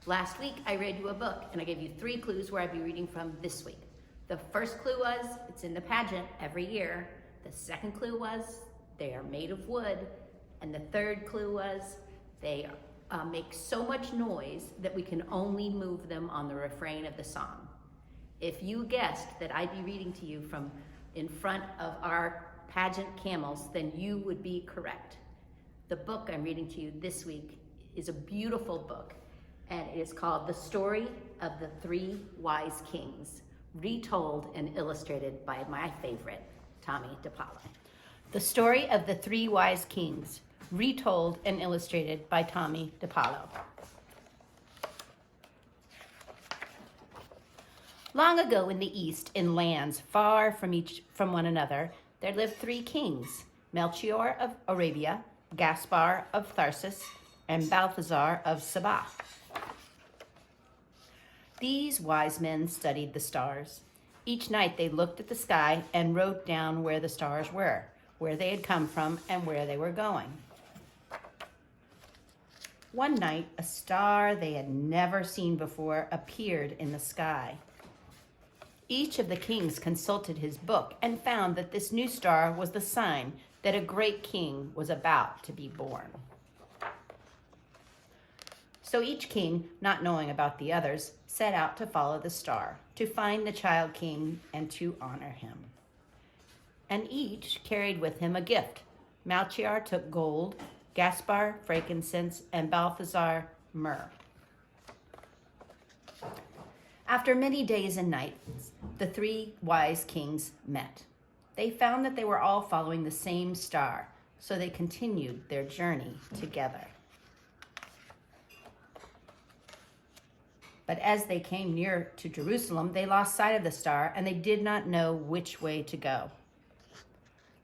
Last week, I read you a book, and I gave you 3 clues where I'd be reading from this week. The first clue was, it's in the pageant every year. The second clue was, they are made of wood. And the third clue was, they make so much noise that we can only move them on the refrain of the song. If you guessed that I'd be reading to you from in front of our pageant camels, then you would be correct. The book I'm reading to you this week is a beautiful book, and it is called The Story of the 3 Wise Kings, retold and illustrated by my favorite, Tommy DePaulo. The Story of the 3 Wise Kings, retold and illustrated by Tommy DePaulo. Long ago in the East, in lands far from one another, there lived 3 kings, Melchior of Arabia, Gaspar of Tharsis, and Balthazar of Sabah. These wise men studied the stars. Each night they looked at the sky and wrote down where the stars were, where they had come from, and where they were going. One night, a star they had never seen before appeared in the sky. Each of the kings consulted his book and found that this new star was the sign that a great king was about to be born. So each king, not knowing about the others, set out to follow the star, to find the child king and to honor him. And each carried with him a gift. Melchior took gold, Gaspar frankincense, and Balthazar myrrh. After many days and nights, the 3 wise kings met. They found that they were all following the same star, so they continued their journey together. But as they came near to Jerusalem, they lost sight of the star, and they did not know which way to go.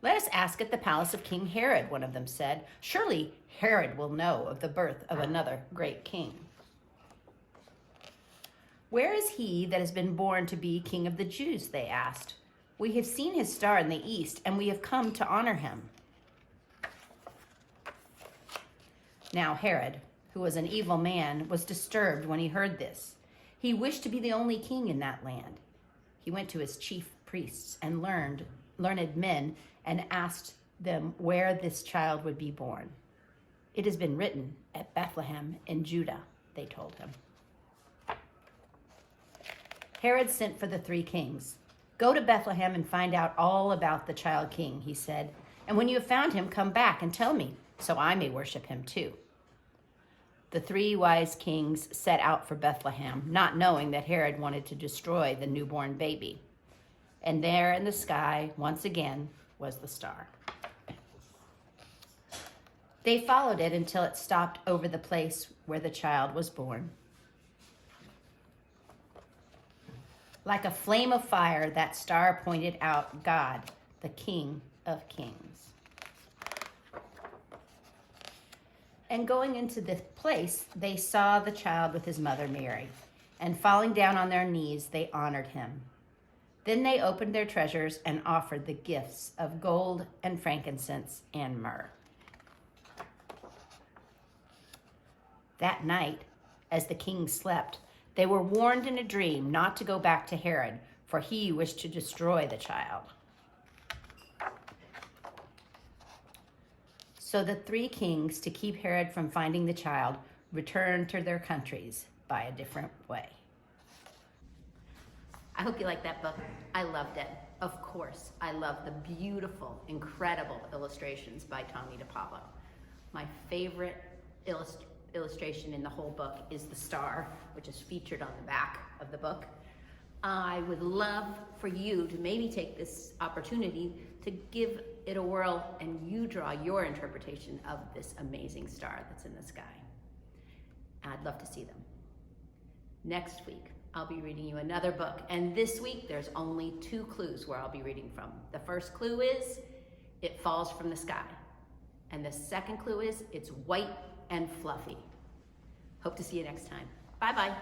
"Let us ask at the palace of King Herod," one of them said. "Surely Herod will know of the birth of another great king." "Where is he that has been born to be king of the Jews?" they asked. "We have seen his star in the east, and we have come to honor him." Now Herod, who was an evil man, was disturbed when he heard this. He wished to be the only king in that land. He went to his chief priests and learned men and asked them where this child would be born. "It has been written at Bethlehem in Judah," they told him. Herod sent for the 3 kings. "Go to Bethlehem and find out all about the child king," he said. "And when you have found him, come back and tell me, so I may worship him too." The 3 wise kings set out for Bethlehem, not knowing that Herod wanted to destroy the newborn baby. And there in the sky, once again, was the star. They followed it until it stopped over the place where the child was born. Like a flame of fire, that star pointed out God, the King of Kings. And going into this place, they saw the child with his mother Mary, and falling down on their knees, they honored him. Then they opened their treasures and offered the gifts of gold and frankincense and myrrh. That night, as the king slept, they were warned in a dream not to go back to Herod, for he wished to destroy the child. So the 3 kings, to keep Herod from finding the child, returned to their countries by a different way. I hope you liked that book. I loved it. Of course, I love the beautiful, incredible illustrations by Tommy DePaulo. My favorite illustration in the whole book is the star, which is featured on the back of the book. I would love for you to maybe take this opportunity to give it a whirl and you draw your interpretation of this amazing star that's in the sky. I'd love to see them. Next week, I'll be reading you another book, and this week there's only 2 clues where I'll be reading from. The first clue is, it falls from the sky. And the second clue is, it's white and fluffy. Hope to see you next time. Bye-bye.